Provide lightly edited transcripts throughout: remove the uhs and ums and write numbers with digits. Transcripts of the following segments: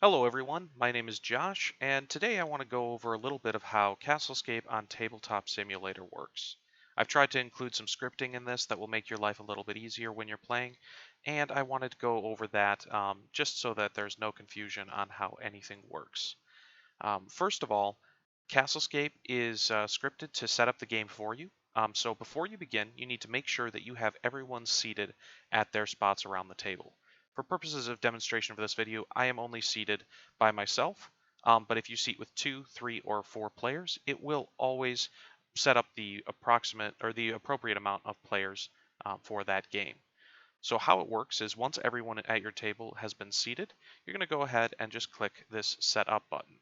Hello everyone, my name is Josh, and today I want to go over a little bit of how CastleScape on Tabletop Simulator works. I've tried to include some scripting in this that will make your life a little bit easier when you're playing, and I wanted to go over that just so that there's no confusion on how anything works. First of all, CastleScape is scripted to set up the game for you. So before you begin, you need to make sure that you have everyone seated at their spots around the table. For purposes of demonstration for this video, I am only seated by myself, but if you seat with 2, 3, or 4 players, it will always set up the approximate or the appropriate amount of players for that game. So how it works is once everyone at your table has been seated, you're going to go ahead and just click this Set Up button.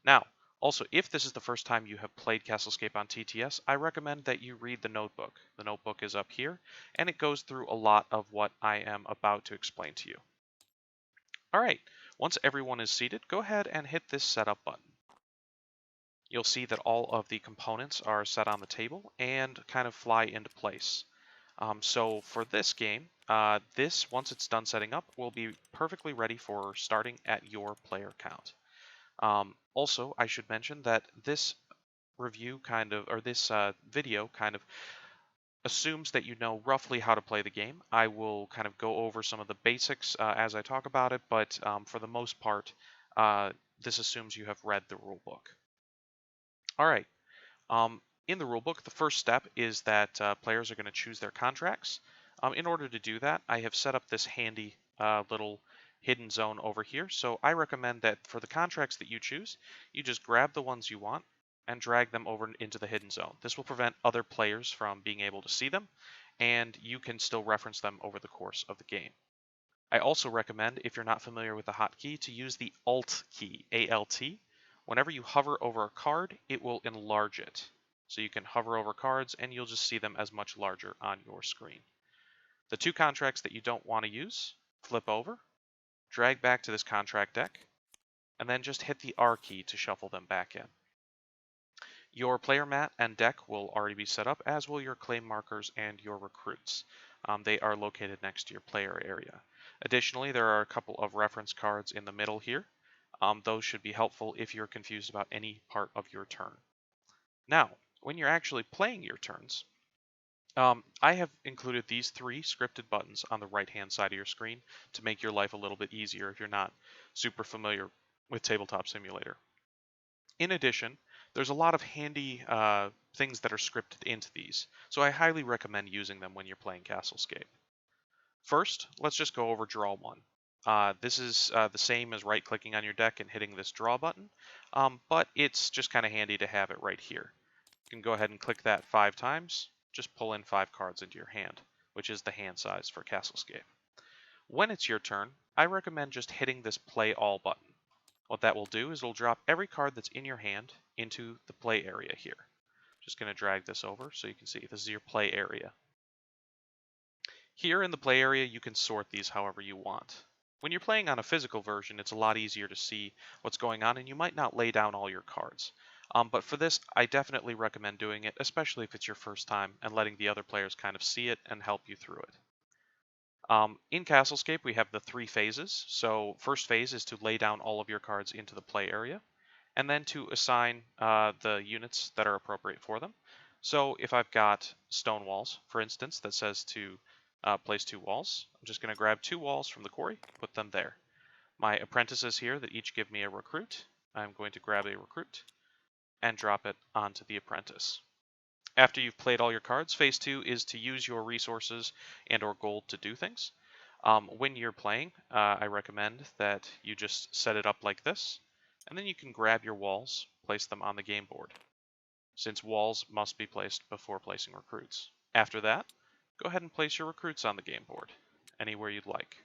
Now, also, if this is the first time you have played CastleScape on TTS, I recommend that you read the notebook. The notebook is up here, and it goes through a lot of what I am about to explain to you. All right, once everyone is seated, go ahead and hit this Setup button. You'll see that all of the components are set on the table and kind of fly into place. So for this game, once it's done setting up, will be perfectly ready for starting at your player count. Also, I should mention that this video kind of assumes that you know roughly how to play the game. I will kind of go over some of the basics as I talk about it, but for the most part, this assumes you have read the rule book. All right. In the rulebook, the first step is that players are going to choose their contracts. In order to do that, I have set up this handy little hidden zone over here. So I recommend that for the contracts that you choose, you just grab the ones you want and drag them over into the hidden zone. This will prevent other players from being able to see them, and you can still reference them over the course of the game. I also recommend, if you're not familiar with the hotkey, to use the Alt key, A-L-T. Whenever you hover over a card, it will enlarge it. So you can hover over cards and you'll just see them as much larger on your screen. The two contracts that you don't want to use, flip over, drag back to this contract deck, and then just hit the R key to shuffle them back in. Your player mat and deck will already be set up, as will your claim markers and your recruits. They are located next to your player area. Additionally, there are a couple of reference cards in the middle here. Those should be helpful if you're confused about any part of your turn. Now, when you're actually playing your turns, I have included these 3 scripted buttons on the right-hand side of your screen to make your life a little bit easier if you're not super familiar with Tabletop Simulator. In addition, there's a lot of handy things that are scripted into these, so I highly recommend using them when you're playing CastleScape. First, let's just go over Draw 1. This is the same as right-clicking on your deck and hitting this Draw button, but it's just kind of handy to have it right here. You can go ahead and click that 5 times, just pull in 5 cards into your hand, which is the hand size for CastleScape. When it's your turn, I recommend just hitting this Play All button. What that will do is it'll drop every card that's in your hand into the play area here. Just going to drag this over so you can see this is your play area. Here in the play area, you can sort these however you want. When you're playing on a physical version, it's a lot easier to see what's going on, and you might not lay down all your cards. But for this, I definitely recommend doing it, especially if it's your first time, and letting the other players kind of see it and help you through it. In CastleScape, we have the 3 phases. So first phase is to lay down all of your cards into the play area, and then to assign the units that are appropriate for them. So if I've got stone walls, for instance, that says to place 2 walls, I'm just going to grab 2 walls from the quarry, put them there. My apprentices here that each give me a recruit, I'm going to grab a recruit and drop it onto the apprentice. After you've played all your cards, phase 2 is to use your resources and or gold to do things. When you're playing, I recommend that you just set it up like this, and then you can grab your walls, place them on the game board, since walls must be placed before placing recruits. After that, go ahead and place your recruits on the game board, anywhere you'd like.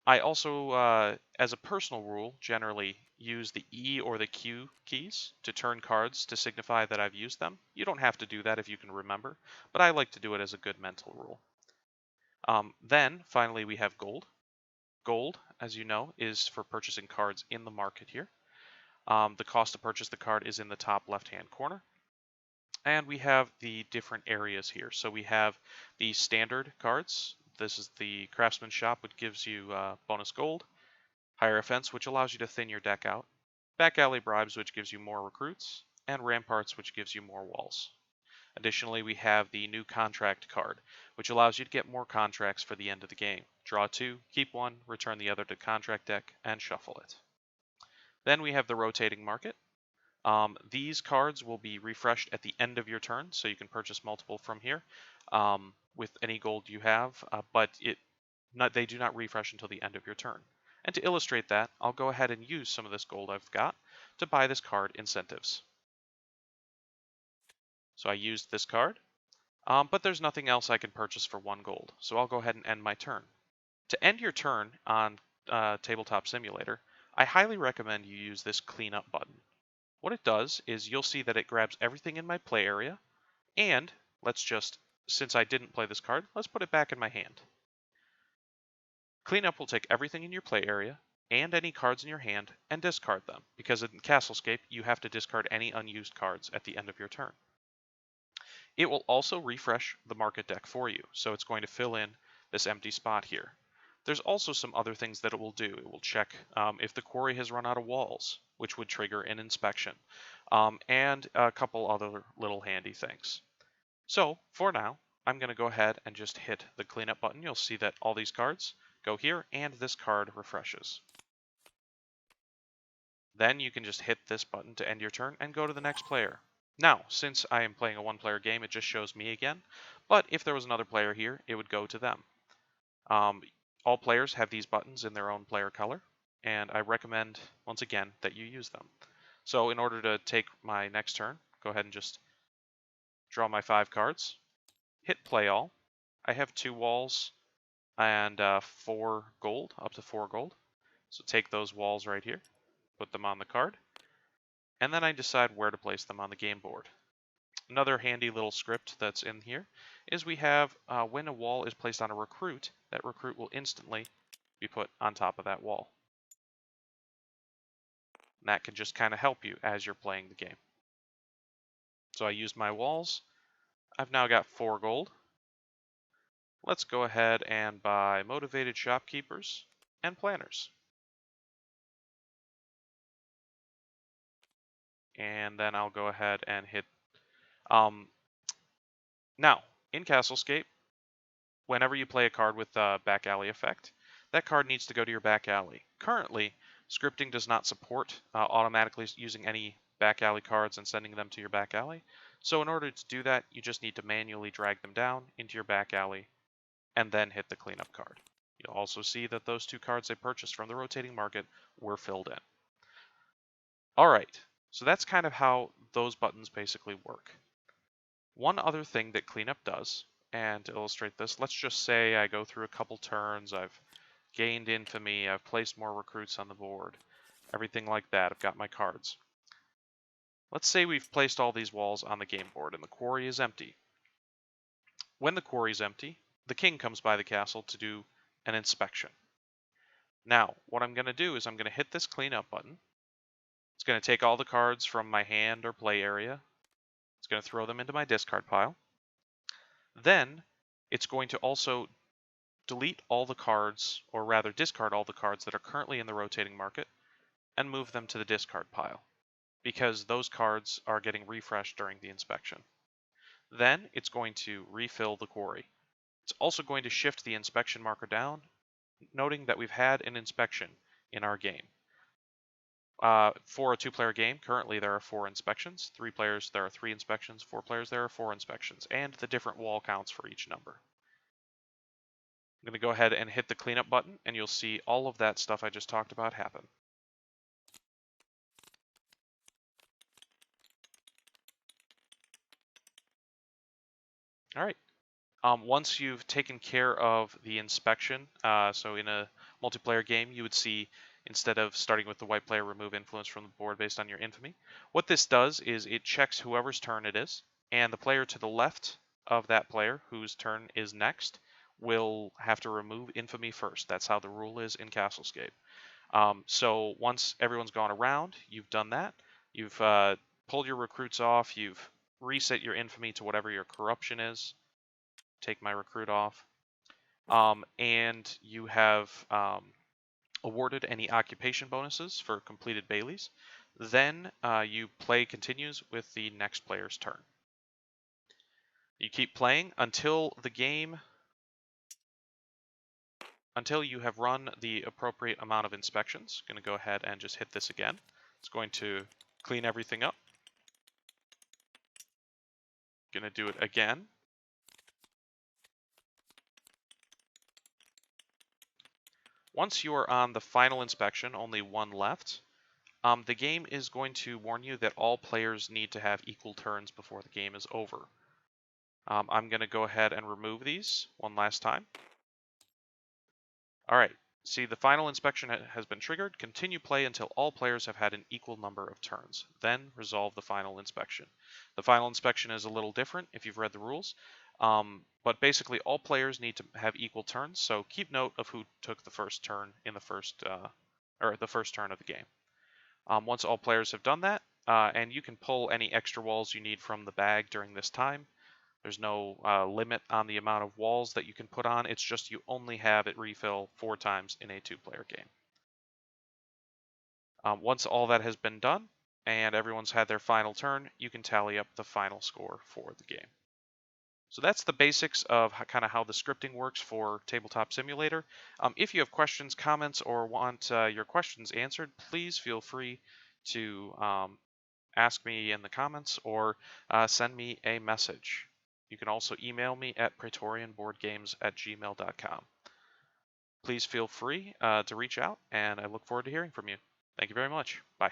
I also, as a personal rule, generally use the E or the Q keys to turn cards to signify that I've used them. You don't have to do that if you can remember, but I like to do it as a good mental rule. Then, finally, we have gold. Gold, as you know, is for purchasing cards in the market here. The cost to purchase the card is in the top left-hand corner. And we have the different areas here. So we have the standard cards. This is the craftsman shop, which gives you bonus gold. Hierophants, which allows you to thin your deck out, Back Alley Bribes, which gives you more recruits, and Ramparts, which gives you more walls. Additionally, we have the new contract card, which allows you to get more contracts for the end of the game. Draw 2, keep 1, return the other to contract deck, and shuffle it. Then we have the rotating market. These cards will be refreshed at the end of your turn, so you can purchase multiple from here with any gold you have, but they do not refresh until the end of your turn. And to illustrate that, I'll go ahead and use some of this gold I've got to buy this card incentives. So I used this card, but there's nothing else I can purchase for 1 gold, so I'll go ahead and end my turn. To end your turn on Tabletop Simulator, I highly recommend you use this cleanup button. What it does is you'll see that it grabs everything in my play area, and since I didn't play this card, let's put it back in my hand. Cleanup will take everything in your play area and any cards in your hand and discard them, because in CastleScape you have to discard any unused cards at the end of your turn. It will also refresh the market deck for you, so it's going to fill in this empty spot here. There's also some other things that it will do. It will check if the quarry has run out of walls, which would trigger an inspection, and a couple other little handy things. So for now, I'm going to go ahead and just hit the cleanup button. You'll see that all these cards go here, and this card refreshes. Then you can just hit this button to end your turn and go to the next player. Now, since I am playing a 1-player game, it just shows me again, but if there was another player here, it would go to them. All players have these buttons in their own player color, and I recommend, once again, that you use them. So in order to take my next turn, go ahead and just draw my 5 cards, hit play all. I have 2 walls and 4 gold, up to 4 gold. So take those walls right here, put them on the card, and then I decide where to place them on the game board. Another handy little script that's in here is we have when a wall is placed on a recruit, that recruit will instantly be put on top of that wall. And that can just kind of help you as you're playing the game. So I used my walls. I've now got 4 gold. Let's go ahead and buy motivated shopkeepers and planners. And then I'll go ahead and hit. Now, in CastleScape, whenever you play a card with a back alley effect, that card needs to go to your back alley. Currently, scripting does not support automatically using any back alley cards and sending them to your back alley. So in order to do that, you just need to manually drag them down into your back alley and then hit the cleanup card. You'll also see that those 2 cards I purchased from the rotating market were filled in. Alright, so that's kind of how those buttons basically work. One other thing that cleanup does, and to illustrate this, let's just say I go through a couple turns, I've gained infamy, I've placed more recruits on the board, everything like that, I've got my cards. Let's say we've placed all these walls on the game board and the quarry is empty. When the quarry is empty, the king comes by the castle to do an inspection. Now, what I'm going to do is I'm going to hit this cleanup button. It's going to take all the cards from my hand or play area. It's going to throw them into my discard pile. Then it's going to also delete all the cards, or rather discard all the cards that are currently in the rotating market and move them to the discard pile, because those cards are getting refreshed during the inspection. Then it's going to refill the quarry. It's also going to shift the inspection marker down, noting that we've had an inspection in our game. For a 2-player game, currently there are 4 inspections. 3 players, there are 3 inspections. 4 players, there are 4 inspections, and the different wall counts for each number. I'm going to go ahead and hit the cleanup button, and you'll see all of that stuff I just talked about happen. All right. Once you've taken care of the inspection, so in a multiplayer game, you would see, instead of starting with the white player, remove influence from the board based on your infamy. What this does is it checks whoever's turn it is, and the player to the left of that player, whose turn is next, will have to remove infamy first. That's how the rule is in CastleScape. So once everyone's gone around, you've done that. You've pulled your recruits off. You've reset your infamy to whatever your corruption is. Take my recruit off. And you have awarded any occupation bonuses for completed Baileys. Then you play continues with the next player's turn. You keep playing until you have run the appropriate amount of inspections. Going to go ahead and just hit this again. It's going to clean everything up. Going to do it again. Once you are on the final inspection, only one left, the game is going to warn you that all players need to have equal turns before the game is over. I'm going to go ahead and remove these one last time. All right, see the final inspection has been triggered. Continue play until all players have had an equal number of turns. Then resolve the final inspection. The final inspection is a little different if you've read the rules, but basically all players need to have equal turns. So keep note of who took the first turn in the first turn of the game. Once all players have done that, and you can pull any extra walls you need from the bag during this time. There's no limit on the amount of walls that you can put on. It's just you only have it refill 4 times in a 2-player game. Once all that has been done and everyone's had their final turn, you can tally up the final score for the game. So that's the basics of kind of how the scripting works for Tabletop Simulator. If you have questions, comments, or want your questions answered, please feel free to ask me in the comments or send me a message. You can also email me at praetorianboardgames@gmail.com. Please feel free to reach out, and I look forward to hearing from you. Thank you very much. Bye.